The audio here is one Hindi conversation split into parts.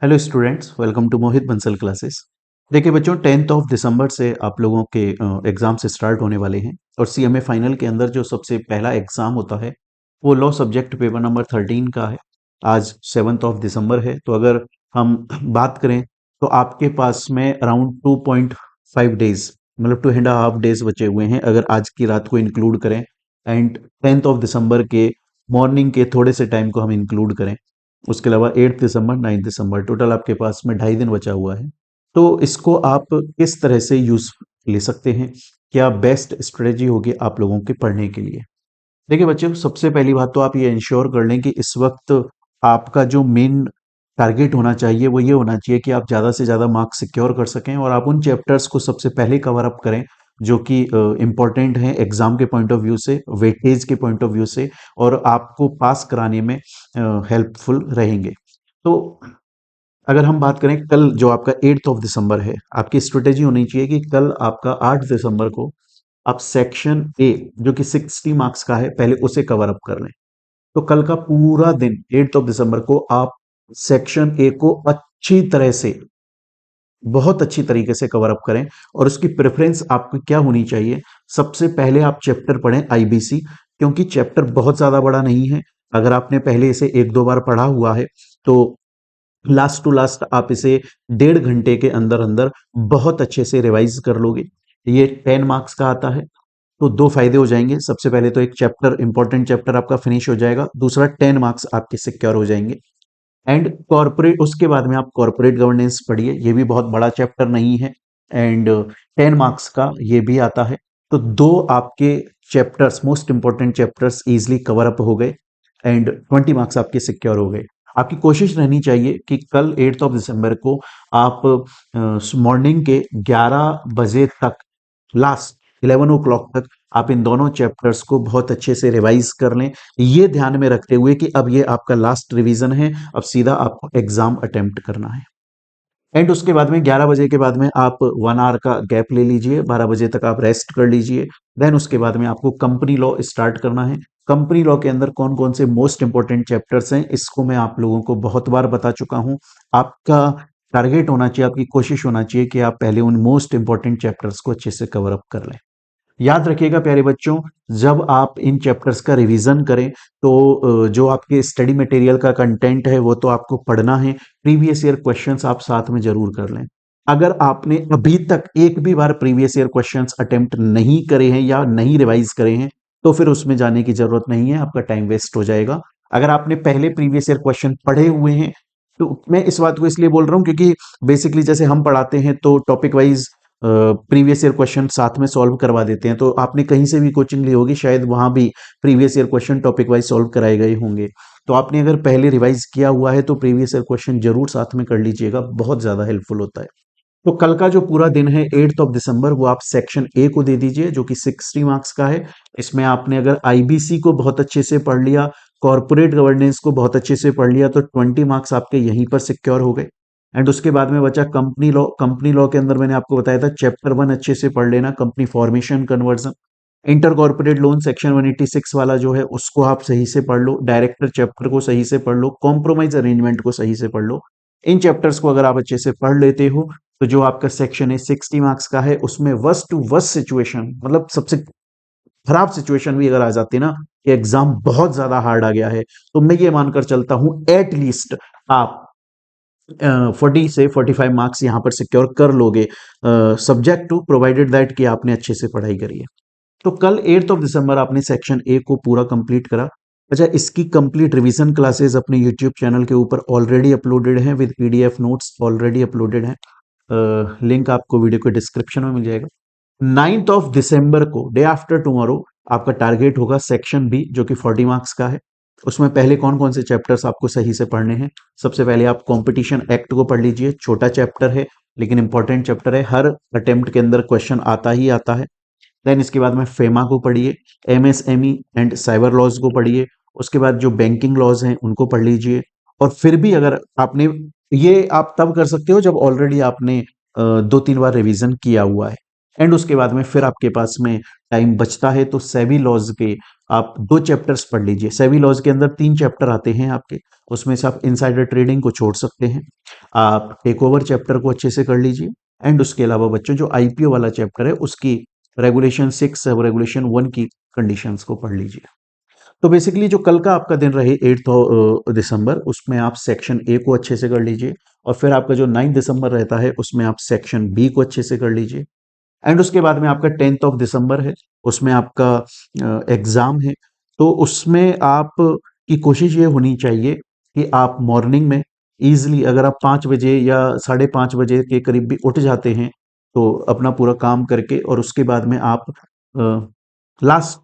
Hello students, welcome to Mohit Bansal classes. देखिए बच्चों, 10th ऑफ दिसंबर से आप लोगों के एग्जाम्स स्टार्ट होने वाले हैं और सीएमए फाइनल के अंदर जो सबसे पहला एग्जाम होता है वो लॉ सब्जेक्ट पेपर नंबर 13 का है। आज 7th ऑफ दिसंबर है, तो अगर हम बात करें तो आपके पास में अराउंड 2.5 डेज, मतलब 2.5 डेज बचे हुए हैं अगर आज की रात को इंक्लूड करें एंड 10th ऑफ दिसंबर के मॉर्निंग के थोड़े से टाइम को हम इंक्लूड करें। उसके अलावा 8 दिसंबर, 9 दिसंबर, टोटल आपके पास में 2.5 दिन बचा हुआ है। तो इसको आप किस तरह से यूज ले सकते हैं, क्या बेस्ट स्ट्रेटजी होगी आप लोगों के पढ़ने के लिए। देखिए बच्चों, सबसे पहली बात तो आप ये इंश्योर कर लें कि इस वक्त आपका जो मेन टारगेट होना चाहिए वो ये होना चाहिए कि आप ज़्यादा से ज़्यादा मार्क्स सिक्योर कर सकें और आप उन चैप्टर्स को सबसे पहले कवर अप करें जो कि इम्पॉर्टेंट हैं एग्जाम के पॉइंट ऑफ व्यू से, वेटेज के पॉइंट ऑफ व्यू से, और आपको पास कराने में हेल्पफुल रहेंगे। तो अगर हम बात करें कल जो आपका 8th ऑफ दिसंबर है, आपकी स्ट्रेटेजी होनी चाहिए कि कल आपका 8 दिसंबर को आप सेक्शन ए जो कि 60 मार्क्स का है पहले उसे कवर अप कर लें। तो कल का पूरा दिन 8th ऑफ दिसंबर को आप सेक्शन ए को अच्छी तरह से, बहुत अच्छी तरीके से कवर अप करें। और उसकी प्रेफरेंस आपकी क्या होनी चाहिए, सबसे पहले आप चैप्टर पढ़ें आईबीसी, क्योंकि चैप्टर बहुत ज्यादा बड़ा नहीं है। अगर आपने पहले इसे एक दो बार पढ़ा हुआ है तो लास्ट टू लास्ट आप इसे 1.5 घंटे के अंदर अंदर बहुत अच्छे से रिवाइज कर लोगे। ये 10 मार्क्स का आता है, तो दो फायदे हो जाएंगे। सबसे पहले तो एक चैप्टर, इंपॉर्टेंट चैप्टर आपका फिनिश हो जाएगा, दूसरा 10 मार्क्स आपके सिक्योर हो जाएंगे। एंड कॉर्पोरेट, उसके बाद में आप कॉर्पोरेट गवर्नेंस पढ़िए, ये भी बहुत बड़ा चैप्टर नहीं है एंड 10 मार्क्स का ये भी आता है। तो दो आपके chapters, most important chapters easily cover up हो गए एंड 20 मार्क्स आपके सिक्योर हो गए। आपकी कोशिश रहनी चाहिए कि कल 8th ऑफ दिसंबर को आप मॉर्निंग के 11 बजे तक, लास्ट 11 ओ क्लॉक तक आप इन दोनों चैप्टर्स को बहुत अच्छे से रिवाइज कर लें, ये ध्यान में रखते हुए कि अब ये आपका लास्ट रिवीजन है, अब सीधा आपको एग्जाम अटेम्प्ट करना है। एंड उसके बाद में 11 बजे के बाद में आप 1 आवर का गैप ले लीजिए, 12 बजे तक आप रेस्ट कर लीजिए। देन उसके बाद में आपको कंपनी लॉ स्टार्ट करना है। कंपनी लॉ के अंदर कौन कौन से मोस्ट इंपॉर्टेंट चैप्टर्स हैं इसको मैं आप लोगों को बहुत बार बता चुका हूं। आपका टारगेट होना चाहिए, आपकी कोशिश होना चाहिए कि आप पहले उन मोस्ट इंपॉर्टेंट चैप्टर्स को अच्छे से कवर अप कर लें। याद रखिएगा प्यारे बच्चों, जब आप इन चैप्टर्स का रिवीजन करें तो जो आपके स्टडी मटेरियल का कंटेंट है वो तो आपको पढ़ना है, प्रीवियस ईयर क्वेश्चंस आप साथ में जरूर कर लें। अगर आपने अभी तक एक भी बार प्रीवियस ईयर क्वेश्चंस अटेम्प्ट नहीं करे हैं या नहीं रिवाइज करे हैं तो फिर उसमें जाने की जरूरत नहीं है, आपका टाइम वेस्ट हो जाएगा। अगर आपने पहले प्रीवियस ईयर क्वेश्चन पढ़े हुए हैं तो मैं इस बात को इसलिए बोल रहा हूं क्योंकि बेसिकली जैसे हम पढ़ाते हैं तो topic wise previous year question साथ में सॉल्व करवा देते हैं, तो आपने कहीं से भी कोचिंग ली होगी, शायद वहां भी previous year question topic wise solve कराए गए होंगे। तो आपने अगर पहले रिवाइज किया हुआ है तो प्रीवियस ईयर क्वेश्चन जरूर साथ में कर लीजिएगा, बहुत ज्यादा हेल्पफुल होता है। तो कल का जो पूरा दिन है 8th ऑफ दिसंबर, वो आप सेक्शन ए को दे दीजिए जो कि 60 मार्क्स का है। इसमें आपने अगर आईबीसी को बहुत अच्छे से पढ़ लिया, कॉर्पोरेट गवर्नेंस को बहुत अच्छे से पढ़ लिया, तो 20 मार्क्स आपके यहीं पर सिक्योर हो गए। एंड उसके बाद में बचा कंपनी लॉ। कंपनी लॉ के अंदर मैंने आपको बताया था चैप्टर 1 अच्छे से पढ़ लेना, company formation conversion. Inter corporate loan section 186 वाला जो है उसको आप सही से पढ़ लो, डायरेक्टर चैप्टर को सही से पढ़ लो, कॉम्प्रोमाइज अरेंजमेंट को सही से पढ़ लो। इन चैप्टर्स को अगर आप अच्छे से पढ़ लेते हो तो जो आपका सेक्शन है 60 मार्क्स का है, उसमें वर्स्ट टू वर्स्ट सिचुएशन, मतलब सबसे खराब सिचुएशन भी अगर आ जाती है ना कि एग्जाम बहुत ज्यादा हार्ड आ गया है, तो मैं ये मानकर चलता हूं एटलीस्ट आप 40 से 45 मार्क्स यहां पर सिक्योर कर लोगे, सब्जेक्ट टू प्रोवाइडेड दैट कि आपने अच्छे से पढ़ाई करी है। तो कल 8th ऑफ दिसंबर आपने सेक्शन ए को पूरा कंप्लीट करा। अच्छा, इसकी कंप्लीट रिवीजन क्लासेस अपने यूट्यूब चैनल के ऊपर ऑलरेडी अपलोडेड हैं, with PDF notes already uploaded हैं। लिंक आपको वीडियो के डिस्क्रिप्शन में मिल जाएगा। 9th ऑफ दिसंबर को, डे आफ्टर टुमारो, आपका टारगेट होगा सेक्शन बी जो कि 40 मार्क्स का है। उसमें पहले कौन कौन से चैप्टर्स आपको सही से पढ़ने हैं। सबसे पहले आप कंपटीशन एक्ट को पढ़ लीजिए, छोटा चैप्टर है लेकिन इंपॉर्टेंट चैप्टर है, हर अटेम्प्ट के अंदर क्वेश्चन आता ही आता है। देन इसके बाद में फेमा को पढ़िए, एमएसएमई एंड साइबर लॉज को पढ़िए, उसके बाद जो बैंकिंग लॉज हैं उनको पढ़ लीजिए। और फिर भी अगर आपने, ये आप तब कर सकते हो जब ऑलरेडी आपने 2-3 बार रिवीजन किया हुआ है। एंड उसके बाद में फिर आपके पास में टाइम बचता है तो सेबी लॉज के आप 2 चैप्टर्स पढ़ लीजिए। सेबी लॉज के अंदर 3 चैप्टर आते हैं आपके, उसमें से आप इनसाइडर ट्रेडिंग को छोड़ सकते हैं, आप टेक ओवर चैप्टर को अच्छे से कर लीजिए। एंड उसके अलावा बच्चों जो आईपीओ वाला चैप्टर है उसकी रेगुलेशन 6 और रेगुलेशन 1 की कंडीशंस को पढ़ लीजिए। तो बेसिकली जो कल का आपका दिन रहे 8 दिसंबर, उसमें आप सेक्शन ए को अच्छे से कर लीजिए, और फिर आपका जो 9 दिसंबर रहता है उसमें आप सेक्शन बी को अच्छे से कर लीजिए। एंड उसके बाद में आपका 10 दिसंबर है, उसमें आपका एग्जाम है। तो उसमें आप की कोशिश ये होनी चाहिए कि आप मॉर्निंग में इजीली, अगर आप 5 बजे या 5:30 बजे के करीब भी उठ जाते हैं तो अपना पूरा काम करके, और उसके बाद में आप लास्ट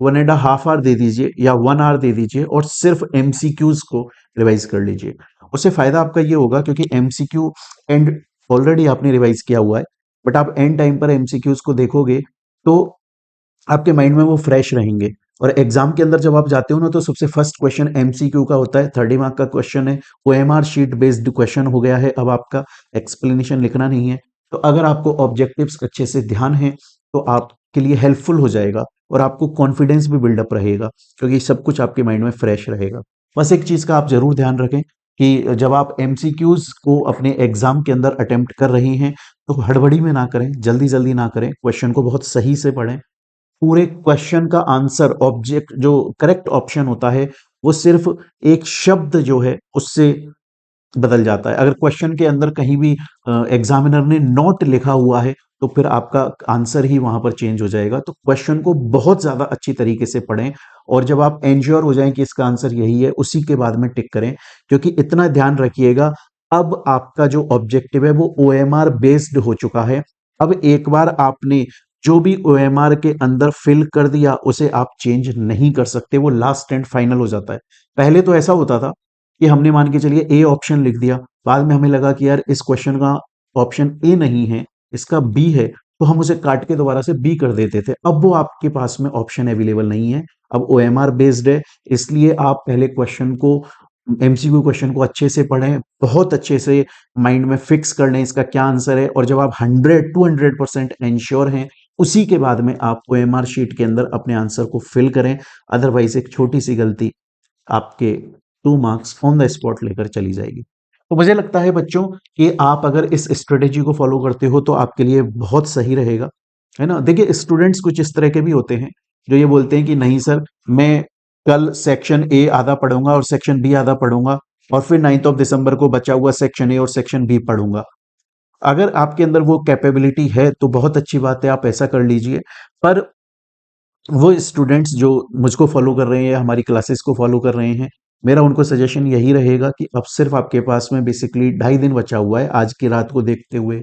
1.5 आवर दे दीजिए या 1 आवर दे दीजिए और सिर्फ एमसीक्यूज को रिवाइज कर लीजिए। उससे फायदा आपका ये होगा क्योंकि एमसीक्यू एंड ऑलरेडी आपने रिवाइज किया हुआ है, बट आप एंड टाइम पर एमसीक्यूज को देखोगे तो आपके माइंड में वो फ्रेश रहेंगे। और एग्जाम के अंदर जब आप जाते हो ना, तो सबसे फर्स्ट क्वेश्चन एमसीक्यू का होता है, 30 मार्क का क्वेश्चन है, ओएमआर शीट बेस्ड क्वेश्चन हो गया है, अब आपका एक्सप्लेनेशन लिखना नहीं है। तो अगर आपको ऑब्जेक्टिव्स अच्छे से ध्यान है तो आपके लिए हेल्पफुल हो जाएगा, और आपको कॉन्फिडेंस भी बिल्डअप रहेगा क्योंकि सब कुछ आपके माइंड में फ्रेश रहेगा। बस एक चीज का आप जरूर ध्यान रखें कि जब आप एमसीक्यूज को अपने एग्जाम के अंदर अटेम्प्ट कर रही हैं तो हड़बड़ी में ना करें, जल्दी जल्दी ना करें, क्वेश्चन को बहुत सही से पढ़ें। पूरे क्वेश्चन का आंसर, ऑब्जेक्ट जो करेक्ट ऑप्शन होता है वो सिर्फ एक शब्द जो है उससे बदल जाता है। अगर क्वेश्चन के अंदर कहीं भी एग्जामिनर ने नॉट लिखा हुआ है तो फिर आपका आंसर ही वहां पर चेंज हो जाएगा। तो क्वेश्चन को बहुत ज्यादा अच्छी तरीके से पढ़ें, और जब आप एंश्योर हो जाएं कि इसका आंसर यही है उसी के बाद में टिक करें। क्योंकि इतना ध्यान रखिएगा, अब आपका जो ऑब्जेक्टिव है वो ओएमआर बेस्ड हो चुका है। अब एक बार आपने जो भी ओएमआर के अंदर फिल कर दिया उसे आप चेंज नहीं कर सकते, वो लास्ट एंड फाइनल हो जाता है। पहले तो ऐसा होता था कि हमने मान के चलिए ए ऑप्शन लिख दिया, बाद में हमें लगा कि यार इस क्वेश्चन का ऑप्शन ए नहीं है, इसका बी है, तो हम उसे काट के दोबारा से बी कर देते थे। अब वो आपके पास में ऑप्शन अवेलेबल नहीं है, अब ओएमआर बेस्ड है। इसलिए आप पहले क्वेश्चन को, एमसीक्यू क्वेश्चन को अच्छे से पढ़ें, बहुत अच्छे से माइंड में फिक्स कर लें इसका क्या आंसर है, और जब आप 100 to 100% इंश्योर हैं उसी के बाद में आप ओएमआर शीट के अंदर अपने आंसर को फिल करें। अदरवाइज एक छोटी सी गलती आपके 2 मार्क्स ऑन द स्पॉट लेकर चली जाएगी। तो मुझे लगता है बच्चों कि आप अगर इस स्ट्रेटेजी को फॉलो करते हो तो आपके लिए बहुत सही रहेगा, है ना। देखिए स्टूडेंट्स कुछ इस तरह के भी होते हैं जो ये बोलते हैं कि नहीं सर, मैं कल सेक्शन ए आधा पढ़ूंगा और सेक्शन बी आधा पढ़ूंगा, और फिर 9 दिसंबर को बचा हुआ सेक्शन ए और सेक्शन बी पढ़ूंगा। अगर आपके अंदर वो कैपेबिलिटी है तो बहुत अच्छी बात है, आप ऐसा कर लीजिए। पर वो स्टूडेंट्स जो मुझको फॉलो कर रहे हैं या हमारी क्लासेस को फॉलो कर रहे हैं, मेरा उनको सजेशन यही रहेगा कि अब सिर्फ आपके पास में बेसिकली 2.5 दिन बचा हुआ है, आज की रात को देखते हुए,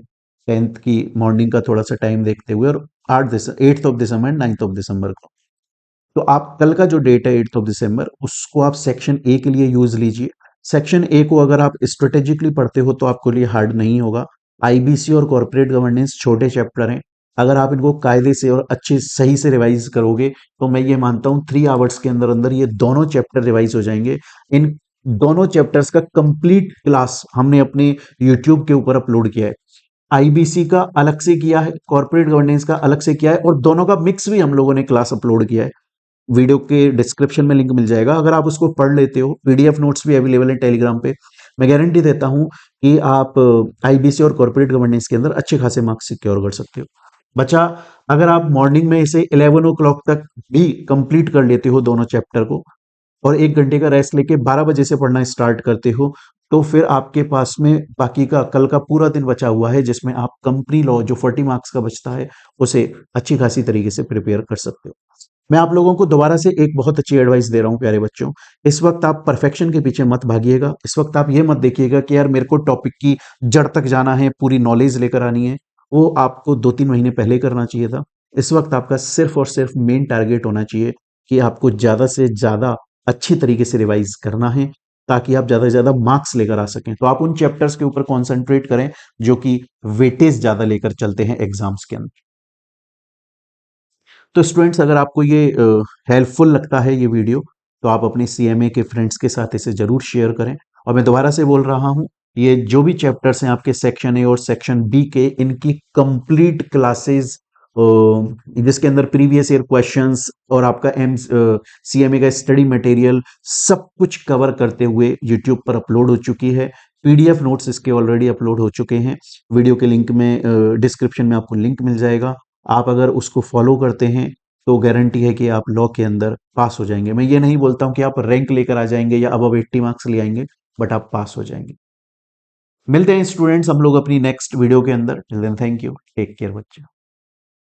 10th की मॉर्निंग का थोड़ा सा टाइम देखते हुए, और 8 दिसंबर एंड 9 दिसंबर को। तो आप कल का जो डेट है 8 दिसंबर, उसको आप सेक्शन ए के लिए यूज लीजिए। सेक्शन ए को अगर आप स्ट्रेटेजिकली पढ़ते हो तो आपके लिए हार्ड नहीं होगा। आईबीसी और कॉर्पोरेट गवर्नेंस छोटे चैप्टर हैं, अगर आप इनको कायदे से और अच्छे सही से रिवाइज करोगे तो मैं ये मानता हूँ 3 आवर्स के अंदर अंदर ये दोनों चैप्टर रिवाइज हो जाएंगे। इन दोनों चैप्टर्स का कंप्लीट क्लास हमने अपने यूट्यूब के ऊपर अपलोड किया है। आईबीसी का अलग से किया है, कॉर्पोरेट गवर्नेंस का अलग से किया है, और दोनों का मिक्स भी हम लोगों ने क्लास अपलोड किया है। वीडियो के डिस्क्रिप्शन में लिंक मिल जाएगा, अगर आप उसको पढ़ लेते हो, पीडीएफ नोट्स भी अवेलेबल है टेलीग्राम पे। मैं गारंटी देता हूं कि आप आईबीसी और कॉर्पोरेट गवर्नेंस के अंदर अच्छे खासे मार्क्स सिक्योर कर सकते हो। बच्चा, अगर आप मॉर्निंग में इसे 11 o'clock तक भी कंप्लीट कर लेते हो दोनों चैप्टर को, और 1 घंटे का रेस्ट लेके 12 बजे से पढ़ना स्टार्ट करते हो, तो फिर आपके पास में बाकी का कल का पूरा दिन बचा हुआ है जिसमें आप कंपनी लॉ जो 40 मार्क्स का बचता है उसे अच्छी खासी तरीके से प्रिपेयर कर सकते हो। मैं आप लोगों को दोबारा से एक बहुत अच्छी एडवाइस दे रहा हूं प्यारे बच्चों। इस वक्त आप परफेक्शन के पीछे मत भागिएगा। इस वक्त आप ये मत देखिएगा कि यार मेरे को टॉपिक की जड़ तक जाना है, पूरी नॉलेज लेकर आनी है। वो आपको 2-3 महीने पहले करना चाहिए था। इस वक्त आपका सिर्फ और सिर्फ मेन टारगेट होना चाहिए कि आपको ज्यादा से ज्यादा अच्छी तरीके से रिवाइज करना है, ताकि आप ज्यादा से ज्यादा मार्क्स लेकर आ सकें। तो आप उन चैप्टर्स के ऊपर कॉन्सेंट्रेट करें जो कि वेटेज ज्यादा लेकर चलते हैं एग्जाम्स के अंदर। तो स्टूडेंट्स, अगर आपको ये हेल्पफुल लगता है ये वीडियो, तो आप अपने सीएमए के फ्रेंड्स के साथ इसे जरूर शेयर करें। और मैं दोबारा से बोल रहा हूं, ये जो भी चैप्टर्स हैं आपके सेक्शन ए और सेक्शन बी के, इनकी कंप्लीट क्लासेस जिसके अंदर प्रीवियस ईयर क्वेश्चंस और आपका सीएमए का स्टडी मटेरियल सब कुछ कवर करते हुए यूट्यूब पर अपलोड हो चुकी है। पीडीएफ नोट्स इसके ऑलरेडी अपलोड हो चुके हैं। वीडियो के लिंक में डिस्क्रिप्शन में आपको लिंक मिल जाएगा। आप अगर उसको फॉलो करते हैं तो गारंटी है कि आप लॉ के अंदर पास हो जाएंगे। मैं ये नहीं बोलता हूं कि आप रैंक लेकर आ जाएंगे या अबव 80 मार्क्स ले आएंगे, बट आप पास हो जाएंगे। मिलते हैं स्टूडेंट्स हम लोग अपनी नेक्स्ट वीडियो के अंदर। Till then thank you, take care बच्चे।